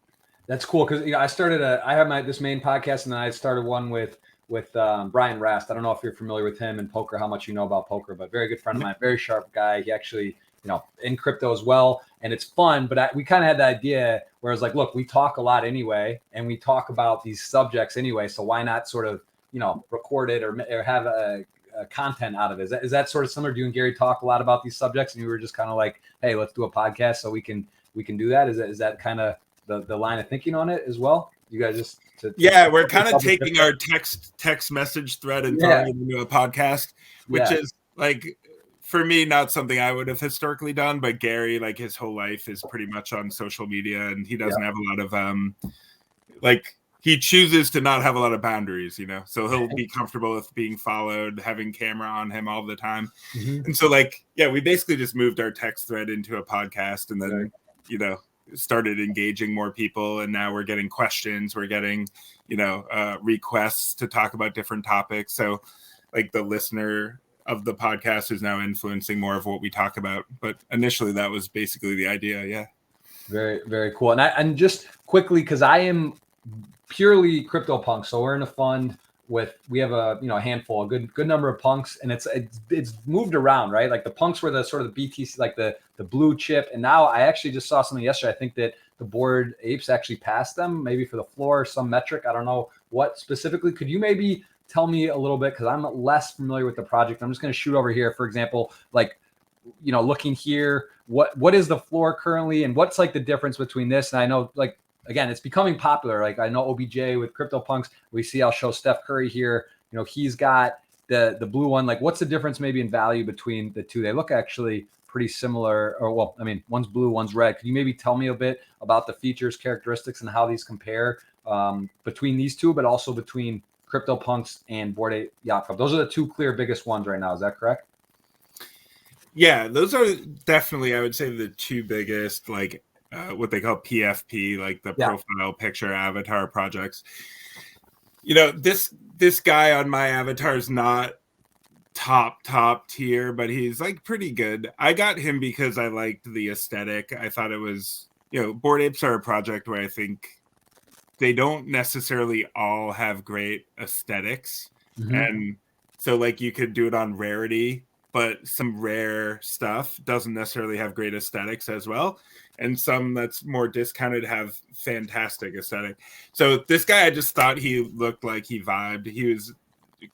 That's cool. Cause I have this main podcast, and then I started one with Brian Rast. I don't know if you're familiar with him and poker, how much you know about poker, but very good friend of mine, very sharp guy. He actually, in crypto as well. And it's fun, but we kind of had the idea where it's like, look, we talk a lot anyway, and we talk about these subjects anyway. So why not sort of, record it or have a content out of it? Is that sort of similar? Do you and Gary talk a lot about these subjects, and you were just kind of like, hey, let's do a podcast so we can do that? Is that kind of the line of thinking on it as well? You guys just we're kind of taking our text message thread and throwing it into a podcast, which is like, for me, not something I would have historically done, but Gary, like his whole life is pretty much on social media, and he doesn't have a lot of he chooses to not have a lot of boundaries, so he'll be comfortable with being followed, having camera on him all the time. Mm-hmm. And so we basically just moved our text thread into a podcast, and then, started engaging more people. And now we're getting questions, we're getting, requests to talk about different topics. So like the listener of the podcast is now influencing more of what we talk about. But initially that was basically the idea. Yeah. Very, very cool. And just quickly, cause I am purely crypto punk. So we're in a fund we have a handful, a good number of punks, and it's moved around, right? Like the punks were the sort of the BTC, like the blue chip. And now I actually just saw something yesterday. I think that the Bored Apes actually passed them, maybe for the floor, some metric. I don't know what specifically. Could you maybe tell me a little bit, because I'm less familiar with the project. I'm just going to shoot over here. For example, like, looking here, what is the floor currently, and what's like the difference between this? And I know, like, again, it's becoming popular. Like I know OBJ with CryptoPunks. We see, I'll show Steph Curry here. He's got the blue one, like what's the difference maybe in value between the two? They look actually pretty similar, or well, I mean, one's blue, one's red. Can you maybe tell me a bit about the features, characteristics, and how these compare between these two, but also between CryptoPunks and Bored Ape Yacht Club? Those are the two clear biggest ones right now. Is that correct? Yeah, those are definitely, I would say, the two biggest, like what they call PFP, like the profile picture avatar projects. You know, this guy on my avatar is not top tier, but he's like pretty good. I got him because I liked the aesthetic. I thought it was, you know, Bored Apes are a project where I think they don't necessarily all have great aesthetics. And so like you could do it on rarity, but some rare stuff doesn't necessarily have great aesthetics as well. And some that's more discounted have fantastic aesthetic. So this guy, I just thought he looked like he vibed. He was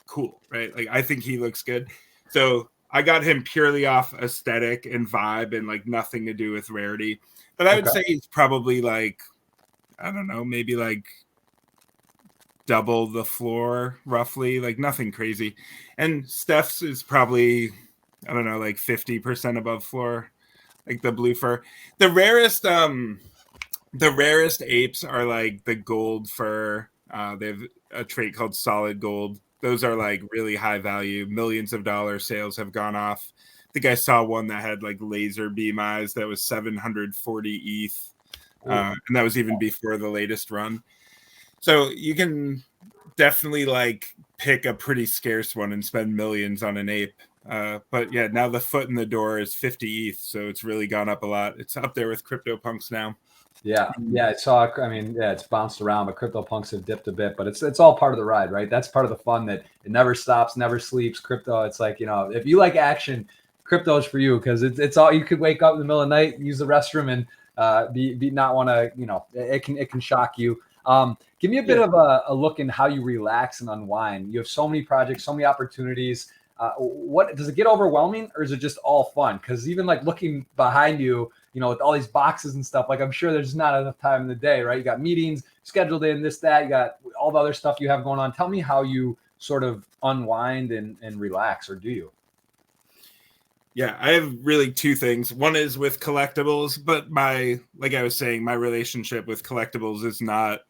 cool, right? Like I think he looks good. So I got him purely off aesthetic and vibe and like nothing to do with rarity. But I would say he's probably like, I don't know, maybe like double the floor roughly, like nothing crazy. And Steph's is probably, I don't know, like 50% above floor, like the blue fur. The rarest apes are like the gold fur. They have a trait called solid gold. Those are like really high value. Millions of dollars sales have gone off. I think I saw one that had like laser beam eyes that was 740 ETH. And that was even before the latest run. So you can definitely like pick a pretty scarce one and spend millions on an ape. But yeah, now the foot in the door is 50 ETH. So it's really gone up a lot. It's up there with CryptoPunks now. Yeah, I saw. I mean, yeah, it's bounced around, but CryptoPunks have dipped a bit. But it's all part of the ride, right? That's part of the fun. That it never stops, never sleeps. Crypto, it's like, you know, if you like action, crypto is for you, because it's all. You could wake up in the middle of the night, use the restroom, and be not want to. You know, it can shock you. Give me a bit of a look in how you relax and unwind. You have so many projects, so many opportunities. What does it get overwhelming, or is it just all fun? Because even like looking behind you, you know, with all these boxes and stuff, like I'm sure there's not enough time in the day, right? You got meetings scheduled in, this, that, you got all the other stuff you have going on. Tell me how you sort of unwind and relax, or do you? Yeah, I have really two things. One is with Collectibles, but like I was saying, my relationship with Collectibles is not,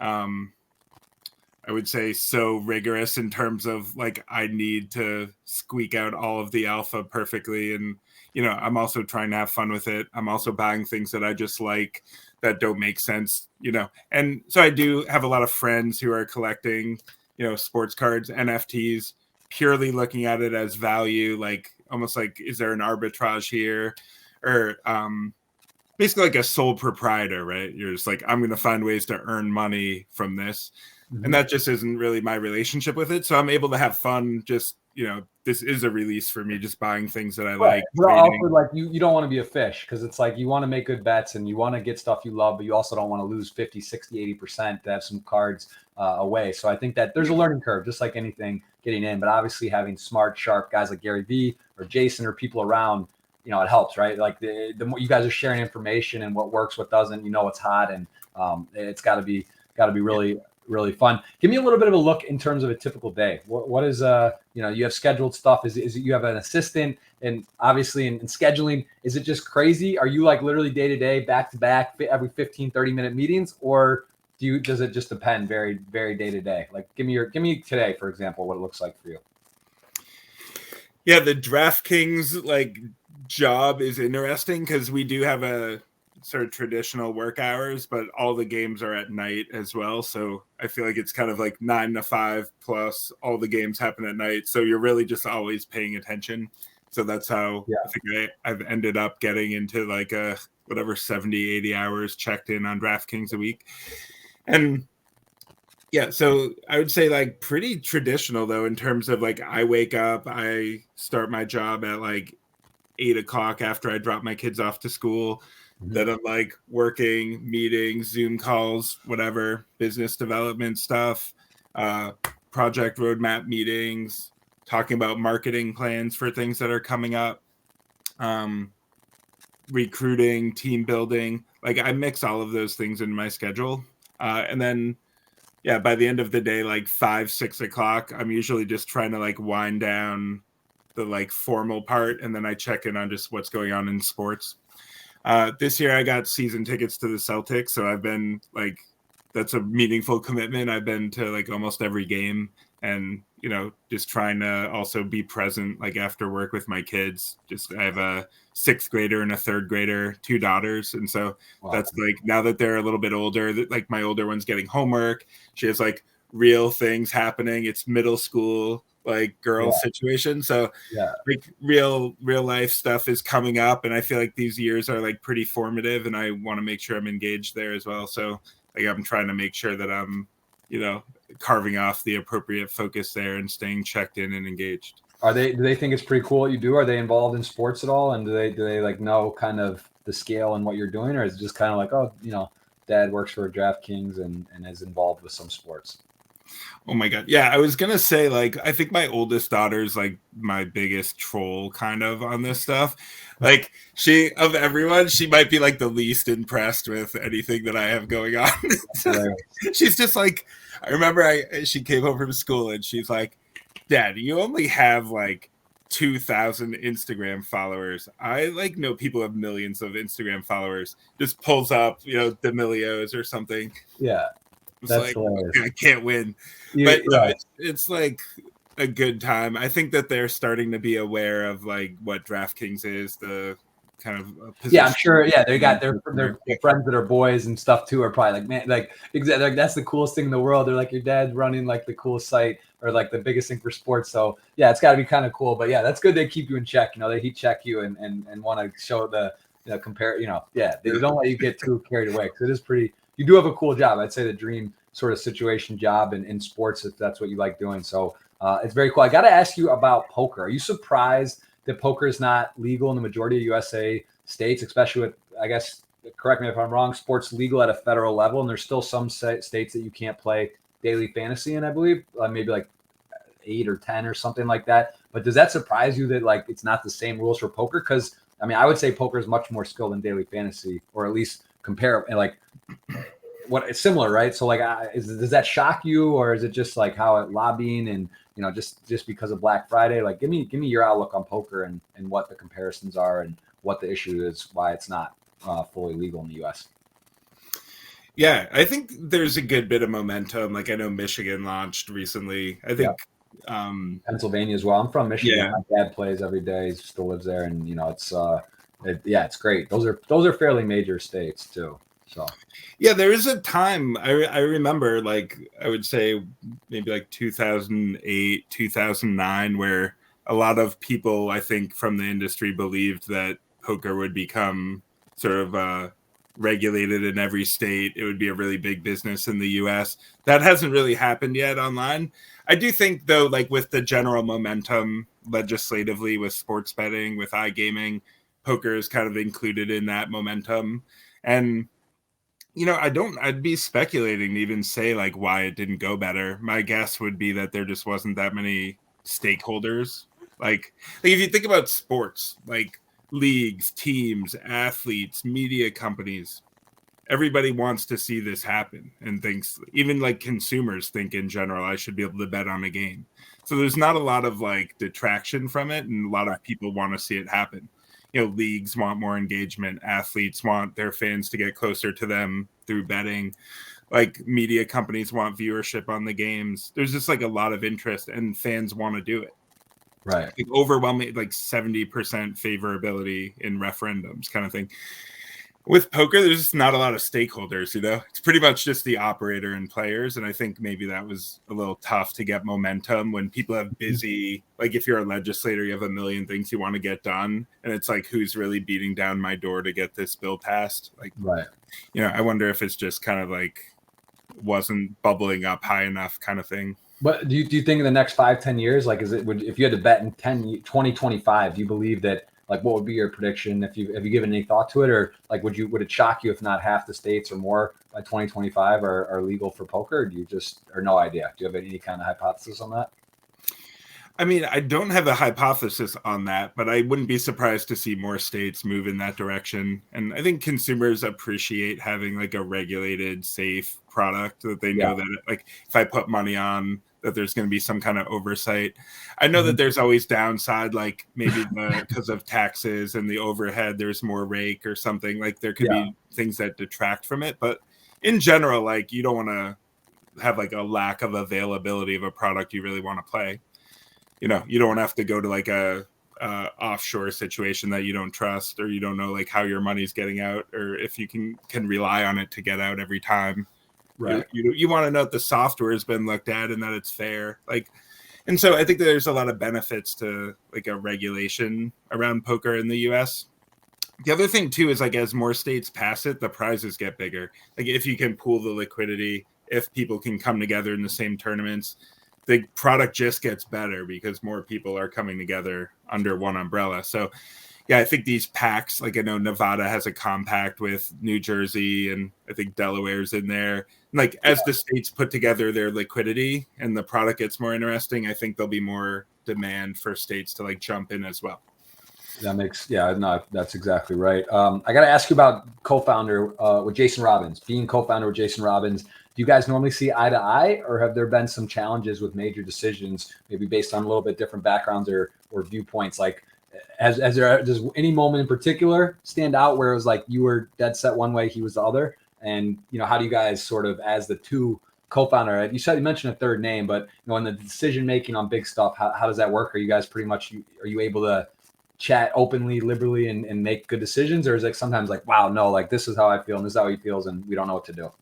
I would say, so rigorous in terms of like I need to squeak out all of the alpha perfectly. And, you know, I'm also trying to have fun with it. I'm also buying things that I just like that don't make sense, you know. And so I do have a lot of friends who are collecting, you know, sports cards, NFTs, purely looking at it as value, like almost like, is there an arbitrage here? Or basically like a sole proprietor, right? You're just like, I'm going to find ways to earn money from this. And that just isn't really my relationship with it. So I'm able to have fun. Just, you know, this is a release for me, just buying things that I like. But also, like you don't want to be a fish, because it's like you want to make good bets and you want to get stuff you love, but you also don't want to lose 50, 60, 80% to have some cards away. So I think that there's a learning curve, just like anything getting in. But obviously having smart, sharp guys like Gary Vee or Jason or people around, you know, it helps, right? Like the more you guys are sharing information and what works, what doesn't, you know, what's hot, and it's got to be really fun. Give me a little bit of a look in terms of a typical day. What is you know, you have scheduled stuff. Is it you have an assistant, and obviously in scheduling, is it just crazy? Are you like literally day to day, back to back, every 15, 30-minute meetings, or does it just depend very day to day? Like give me today, for example, what it looks like for you. Yeah, the DraftKings like job is interesting because we do have a sort of traditional work hours, but all the games are at night as well. So I feel like it's kind of like 9 to 5 plus all the games happen at night. So you're really just always paying attention. So that's how I think I've ended up getting into like a whatever 70, 80 hours checked in on DraftKings a week. And yeah, so I would say like pretty traditional though, in terms of like I wake up, I start my job at like 8 o'clock after I drop my kids off to school. Then I'm like working, meetings, Zoom calls, whatever, business development stuff, project roadmap meetings, talking about marketing plans for things that are coming up, recruiting, team building. Like I mix all of those things in my schedule. And then yeah, by the end of the day, like 5, 6 o'clock, I'm usually just trying to like wind down the like formal part, and then I check in on just what's going on in sports. This year I got season tickets to the Celtics, so I've been like, that's a meaningful commitment. I've been to like almost every game, and just trying to also be present like after work with my kids. Just I have a 6th grader and a 3rd grader, 2 daughters, and so that's like, now that they're a little bit older, that like my older one's getting homework. She has like real things happening. It's middle school like girl situation, so like real life stuff is coming up, and I feel like these years are like pretty formative, and I want to make sure I'm engaged there as well. So like I'm trying to make sure that I'm carving off the appropriate focus there and staying checked in and engaged. Do they think it's pretty cool what you do? Are they involved in sports at all, and do they like know kind of the scale and what you're doing, or is it just kind of like, oh, dad works for DraftKings and is involved with some sports? Oh my God. Yeah, I was gonna say, like, I think my oldest daughter's like my biggest troll kind of on this stuff. Like, of everyone, she might be like the least impressed with anything that I have going on. She's just like, I remember she came home from school and she's like, Dad, you only have like 2,000 Instagram followers. I like know people have millions of Instagram followers. Just pulls up, D'Amelios or something. Yeah. It's like, okay, I can't win. But it's like a good time. I think that they're starting to be aware of like what DraftKings is, the kind of position. Yeah, I'm sure. Yeah, they got their friends that are boys and stuff too are probably like, man, like exactly, like that's the coolest thing in the world. They're like, your dad's running like the coolest site or like the biggest thing for sports. So yeah, it's got to be kind of cool. But yeah, that's good. They keep you in check. They heat check you and want to show the compare. They don't let you get too carried away because it is pretty. You do have a cool job. I'd say the dream sort of situation job in sports if that's what you like doing. So it's very cool. I got to ask you about poker. Are you surprised that poker is not legal in the majority of USA states, especially with, I guess, correct me if I'm wrong, sports legal at a federal level, and there's still some states that you can't play daily fantasy in, I believe, maybe like 8 or 10 or something like that. But does that surprise you that like it's not the same rules for poker? Because I mean, I would say poker is much more skilled than daily fantasy, or at least compare and like what it's similar, right? So like, does that shock you, or is it just like how it lobbying and just because of Black Friday? Like, give me your outlook on poker and what the comparisons are and what the issue is, why it's not fully legal in the U.S. Yeah, I think there's a good bit of momentum. Like I know Michigan launched recently. I think Pennsylvania as well. I'm from Michigan. Yeah. My dad plays every day. He still lives there, and it's great. Those are fairly major states too. So yeah, there is a time I remember, like I would say maybe like 2008, 2009, where a lot of people, I think, from the industry believed that poker would become sort of regulated in every state. It would be a really big business in the US. That hasn't really happened yet online. I do think, though, like with the general momentum legislatively with sports betting, with iGaming, poker is kind of included in that momentum. And I'd be speculating to even say like why it didn't go better. My guess would be that there just wasn't that many stakeholders. Like if you think about sports, like leagues, teams, athletes, media companies, everybody wants to see this happen and thinks, even like consumers think in general, I should be able to bet on a game. So there's not a lot of like detraction from it, and a lot of people want to see it happen. Leagues want more engagement. Athletes want their fans to get closer to them through betting. Like media companies want viewership on the games. There's just like a lot of interest, and fans want to do it. Right. Like overwhelming, like 70% favorability in referendums kind of thing. With poker, there's just not a lot of stakeholders, It's pretty much just the operator and players. And I think maybe that was a little tough to get momentum when people have busy, like if you're a legislator, you have a million things you want to get done. And it's like, who's really beating down my door to get this bill passed? Like, right. I wonder if it's just kind of like wasn't bubbling up high enough kind of thing. But do you think in the next 5-10 years, like, if you had to bet in 2025, do you believe that, like, what would be your prediction? Have you given any thought to it, or like, would it shock you if not half the states or more by 2025 are legal for poker? Or do you or no idea? Do you have any kind of hypothesis on that? I mean, I don't have a hypothesis on that, but I wouldn't be surprised to see more states move in that direction. And I think consumers appreciate having like a regulated, safe product that they know that, like, if I put money on, that there's going to be some kind of oversight. I know that there's always downside, like maybe because of taxes and the overhead, there's more rake or something. Like there could be things that detract from it. But in general, like you don't want to have like a lack of availability of a product you really want to play. You know, you don't have to go to like a offshore situation that you don't trust, or you don't know like how your money's getting out, or if you can rely on it to get out every time. Right. You want to know that the software has been looked at and that it's fair. Like, and so I think there's a lot of benefits to like a regulation around poker in the US. The other thing too is like as more states pass it, the prizes get bigger. Like if you can pool the liquidity, if people can come together in the same tournaments, the product just gets better because more people are coming together under one umbrella. So yeah, I think these packs, like I know Nevada has a compact with New Jersey, and I think Delaware's in there. Like as the states put together their liquidity and the product gets more interesting, I think there'll be more demand for states to like jump in as well. That makes, no, that's exactly right. I got to ask you about co-founder with Jason Robbins, being co-founder with Jason Robbins. Do you guys normally see eye to eye, or have there been some challenges with major decisions, maybe based on a little bit different backgrounds or viewpoints? Like, does any moment in particular stand out where it was like you were dead set one way, he was the other? And, you know, how do you guys sort of, as the two co-founder, you mentioned a third name, but, you know, in the decision making on big stuff, how does that work? Are you guys pretty much, are you able to chat openly, liberally, and make good decisions? Or is it sometimes like, wow, no, like this is how I feel and this is how he feels and we don't know what to do?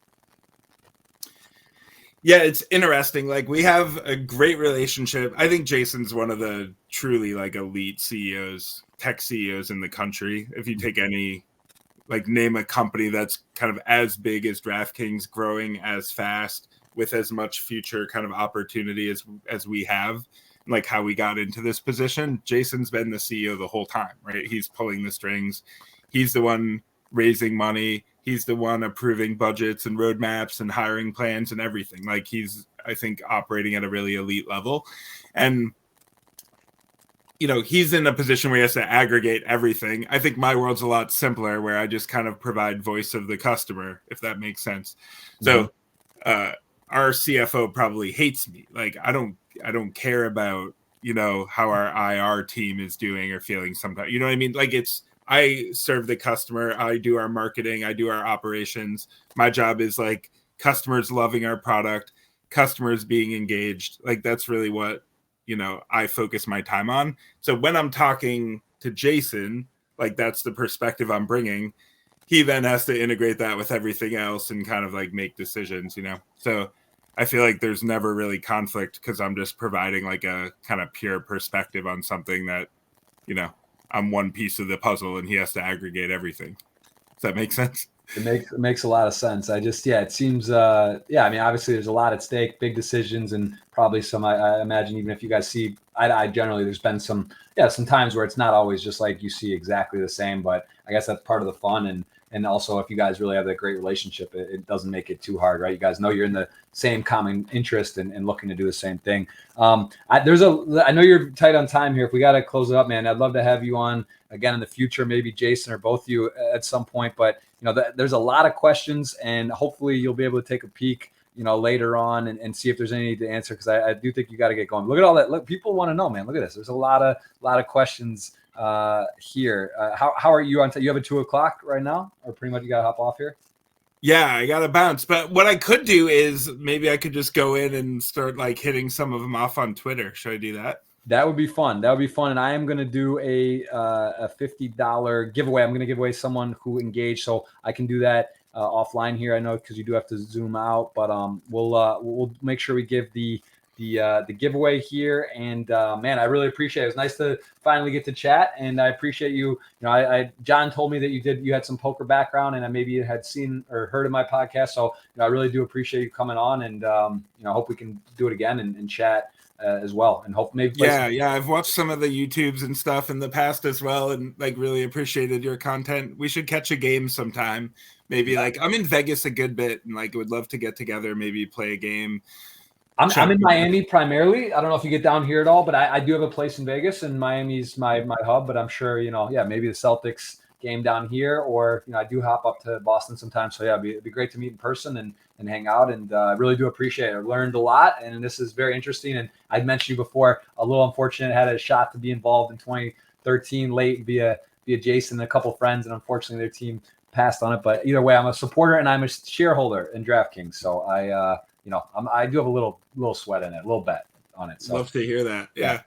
Yeah, it's interesting. Like we have a great relationship. I think Jason's one of the truly like elite CEOs, tech CEOs in the country. If you take any, like name a company that's kind of as big as DraftKings, growing as fast with as much future kind of opportunity as we have, like how we got into this position, Jason's been the CEO the whole time, right? He's pulling the strings. He's the one raising money. He's the one approving budgets and roadmaps and hiring plans and everything. Like he's, I think, operating at a really elite level. And, you know, he's in a position where he has to aggregate everything. I think my world's a lot simpler where I just kind of provide voice of the customer, if that makes sense. So our CFO probably hates me. Like I don't care about, you know, how our IR team is doing or feeling sometimes. You know what I mean? Like I serve the customer. I do our marketing. I do our operations. My job is like customers loving our product, customers being engaged. Like that's really what, you know, I focus my time on. So when I'm talking to Jason, like that's the perspective I'm bringing. He then has to integrate that with everything else and kind of like make decisions, you know? So I feel like there's never really conflict because I'm just providing like a kind of pure perspective on something that, you know, I'm one piece of the puzzle and he has to aggregate everything. Does that make sense? It makes a lot of sense. I just, it seems, I mean, obviously there's a lot at stake, big decisions, and probably some, I imagine, even if you guys see eye to eye, generally there's been some times where it's not always just like you see exactly the same, but I guess that's part of the fun. And also if you guys really have that great relationship, it doesn't make it too hard, right? You guys know you're in the same common interest and looking to do the same thing. I know you're tight on time here. If we got to close it up, man, I'd love to have you on again in the future, maybe Jason or both of you at some point, but you know, there's a lot of questions and hopefully you'll be able to take a peek, you know, later on and see if there's any to answer. Cause I do think you got to get going. Look at all that. Look, people want to know, man, look at this. There's a lot of questions here. How are you on? You have a 2:00 right now, or pretty much you got to hop off here? Yeah, I got to bounce. But what I could do is maybe I could just go in and start like hitting some of them off on Twitter. Should I do that? That would be fun. And I am going to do a $50 giveaway. I'm going to give away someone who engaged. So I can do that offline here. I know because you do have to zoom out, but we'll make sure we give the giveaway here. And man, I really appreciate it. It was nice to finally get to chat, and I appreciate you. You know, John told me that you had some poker background, and I maybe had seen or heard of my podcast. So you know, I really do appreciate you coming on, and you know, I hope we can do it again and chat as well. And hope maybe I've watched some of the YouTubes and stuff in the past as well, and like really appreciated your content. We should catch a game sometime. Maybe like I'm in Vegas a good bit, and like would love to get together, maybe play a game. I'm in Miami primarily. I don't know if you get down here at all, but I do have a place in Vegas, and Miami's my hub. But I'm sure, maybe the Celtics game down here, or I do hop up to Boston sometimes. So yeah, it'd be great to meet in person and hang out. And I really do appreciate it. I've learned a lot, and this is very interesting. And I'd mentioned you before, a little unfortunate, had a shot to be involved in 2013 late via Jason and a couple friends, and unfortunately their team passed on it. But either way, I'm a supporter and I'm a shareholder in DraftKings. So I do have a little sweat in it, a little bet on it. So love to hear that. Yeah.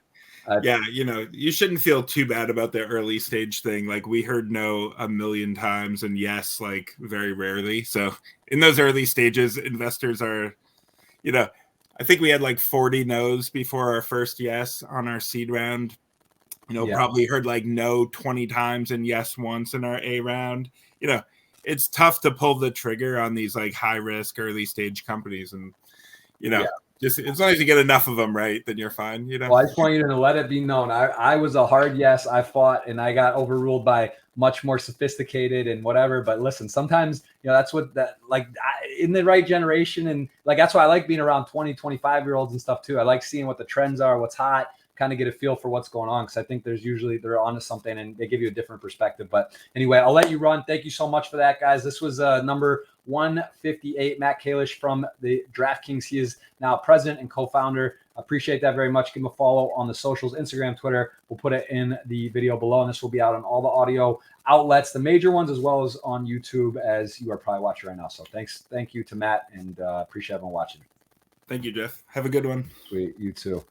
You shouldn't feel too bad about the early stage thing. Like, we heard no a million times and yes, like, very rarely. So in those early stages, investors are, I think we had like 40 no's before our first yes on our seed round. Probably heard like no 20 times and yes once in our A round. It's tough to pull the trigger on these like high risk early stage companies. And, just as long as you get enough of them right, then you're fine. Well, I just want you to let it be known. I was a hard yes. I fought and I got overruled by much more sophisticated and whatever. But listen, sometimes, that's what in the right generation. And like, that's why I like being around 20, 25-year-olds and stuff too. I like seeing what the trends are, what's hot, kind of get a feel for what's going on. Cause I think they're onto something and they give you a different perspective. But anyway, I'll let you run. Thank you so much for that, guys. This was number 158, Matt Kalish from the DraftKings. He is now president and co-founder. Appreciate that very much. Give him a follow on the socials, Instagram, Twitter. We'll put it in the video below, and this will be out on all the audio outlets, the major ones, as well as on YouTube, as you are probably watching right now. So thank you to Matt, and appreciate everyone watching. Thank you, Jeff. Have a good one. Sweet. You too.